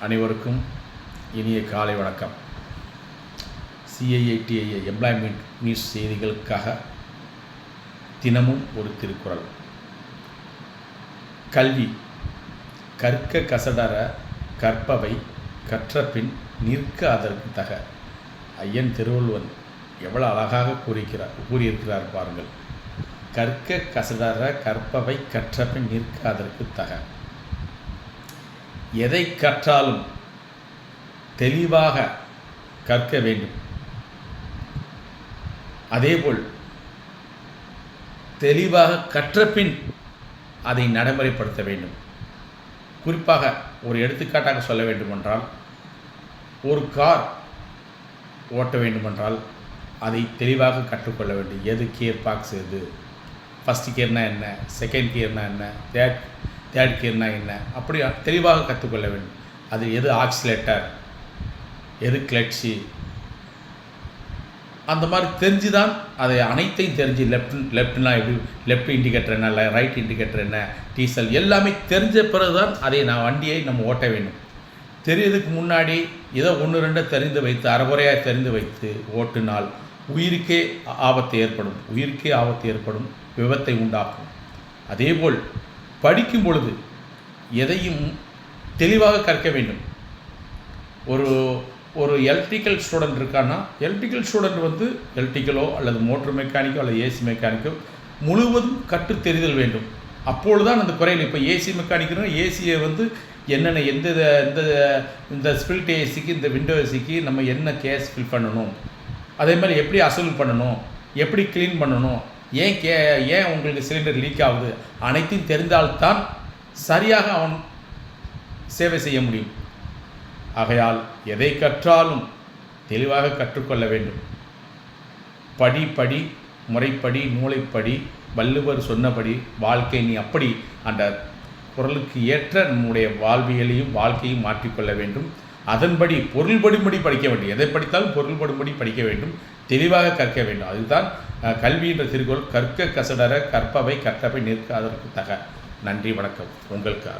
அனைவருக்கும் இனிய காலை வணக்கம். CIITI எம்ப்ளாய்மெண்ட் நியூஸ் செய்திகளுக்காக தினமும் ஒரு திருக்குறள். கல்வி கற்க கசடர கற்பவை கற்றபின் நிற்க அதற்கு தக. ஐயன் திருவள்ளுவன் எவ்வளோ அழகாக கூறியிருக்கிறார் பாருங்கள். கற்க கசடர கற்பவை கற்றபின் நிற்க அதற்கு தக. எதை கற்றாலும் தெளிவாக கற்க வேண்டும். அதேபோல் தெளிவாக கற்றபின் அதை நடைமுறைப்படுத்த வேண்டும். குறிப்பாக ஒரு எடுத்துக்காட்டாக சொல்ல வேண்டுமென்றால், ஒரு கார் ஓட்ட வேண்டுமென்றால் அதை தெளிவாக கற்றுக்கொள்ள வேண்டும். எது கியர் பாக்ஸ், எது ஃபஸ்ட் கியர்னால் என்ன, செகண்ட் கியர்னால் என்ன, தேர்ட் கியர்னால் என்ன, அப்படி தெளிவாக கற்றுக்கொள்ள வேண்டும். அது எது ஆக்சிலேட்டர், எது கிளட்சி, அந்த மாதிரி தெரிஞ்சு தான் அதை அனைத்தையும் தெரிஞ்சு லெஃப்ட்னா எப்படி, லெஃப்ட் இண்டிகேட்டர் என்ன, ரைட் இண்டிகேட்டர் என்ன, டீசல் எல்லாமே தெரிஞ்ச பிறகு தான் அதை வண்டியை நம்ம ஓட்ட வேண்டும். தெரியறதுக்கு முன்னாடி ஏதோ ஒன்று ரெண்டு தெரிந்து வைத்து அரைகுறையாக தெரிந்து வைத்து ஓட்டினால் உயிருக்கே ஆபத்து ஏற்படும், விபத்தை உண்டாக்கும். அதேபோல் படிக்கும் பொழுது எதையும் தெளிவாக கற்க வேண்டும். ஒரு எலக்ட்ரிக்கல் ஸ்டூடெண்ட் இருக்கான்னா, எலக்ட்ரிக்கல் ஸ்டூடெண்ட் எலக்ட்ரிக்கலோ அல்லது மோட்டர் மெக்கானிக்கோ அல்லது ஏசி மெக்கானிக்கோ முழுவதும் கற்று தெரிதல் வேண்டும். அப்பொழுது தான் அந்த குறையில், இப்போ ஏசி மெக்கானிக்குன்னா ஏசியை என்னென்ன இந்த ஸ்பில்ட் ஏசிக்கு, இந்த விண்டோ ஏசிக்கு நம்ம என்ன கேஸ் ஃபில் பண்ணணும், அதே மாதிரி எப்படி அசல் பண்ணணும், எப்படி க்ளீன் பண்ணணும், ஏன் உங்களுக்கு சிலிண்டர் லீக் ஆகுது, அனைத்தையும் தெரிந்தால்தான் சரியாக அவன் சேவை செய்ய முடியும். ஆகையால் எதை கற்றாலும் தெளிவாக கற்றுக்கொள்ள வேண்டும். படி முறைப்படி நூலைப்படி, வள்ளுவர் சொன்னபடி வாழ்க்கை நீ அப்படி அந்த குறளுக்கு ஏற்ற நம்முடைய வாழ்வியலையும் வாழ்க்கையும் மாற்றிக்கொள்ள வேண்டும். அதன்படி பொருள்படும்படி படிக்க வேண்டும். எதை படித்தாலும் பொருள்படும்படி படிக்க வேண்டும், தெளிவாக கற்க வேண்டும். அதுதான் கல்வி என்ற திருக்குறள். கற்க கசடர கற்பவை கற்றவை நிற்க அதற்கு தக. நன்றி, வணக்கம். உங்களுக்காக.